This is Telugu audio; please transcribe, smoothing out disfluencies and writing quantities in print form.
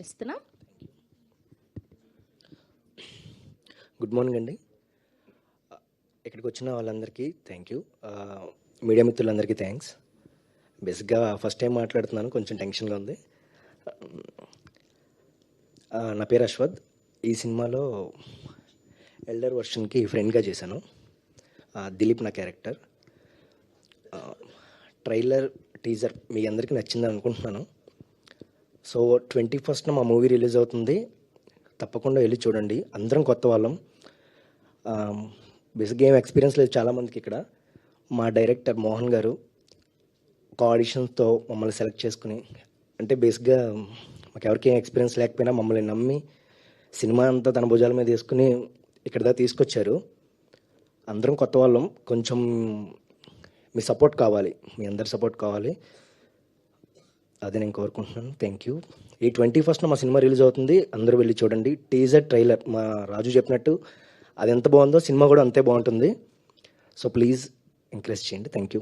చేస్తున్నాం. గుడ్ మార్నింగ్ అండి. ఇక్కడికి వచ్చిన వాళ్ళందరికీ థ్యాంక్ యూ. మీడియా మిత్రులందరికీ థ్యాంక్స్. బేసిక్గా ఫస్ట్ టైం మాట్లాడుతున్నాను, కొంచెం టెన్షన్గా ఉంది. నా పేరు అశ్వథ్. ఈ సినిమాలో ఎల్డర్ వర్షన్కి ఫ్రెండ్గా చేశాను. దిలీప్ నా క్యారెక్టర్. ట్రైలర్ టీజర్ మీ అందరికీ నచ్చిందని అనుకుంటున్నాను. సో 21st మా మూవీ రిలీజ్ అవుతుంది, తప్పకుండా వెళ్ళి చూడండి. అందరం కొత్త వాళ్ళం. బేసిక్గా ఏం ఎక్స్పీరియన్స్ లేదు చాలామందికి ఇక్కడ. మా డైరెక్టర్ మోహన్ గారు ఆడిషన్స్తో మమ్మల్ని సెలెక్ట్ చేసుకుని, అంటే బేసిక్గా మాకు ఎవరికి ఏం ఎక్స్పీరియన్స్ లేకపోయినా మమ్మల్ని నమ్మి సినిమా అంతా తన భుజాల మీద తీసుకుని ఇక్కడ దాకా తీసుకొచ్చారు. అందరం కొత్త వాళ్ళం, కొంచెం మీ సపోర్ట్ కావాలి, మీ అందరి సపోర్ట్ కావాలి, అదే నేను కోరుకుంటున్నాను. Thank you. ఈ 21st మా సినిమా రిలీజ్ అవుతుంది, అందరూ వెళ్ళి చూడండి. టీజర్ ట్రైలర్ మా రాజు చెప్పినట్టు అది ఎంత బాగుందో సినిమా కూడా అంతే బాగుంటుంది. సో ప్లీజ్ ఎంకరేజ్ చేయండి. Thank you.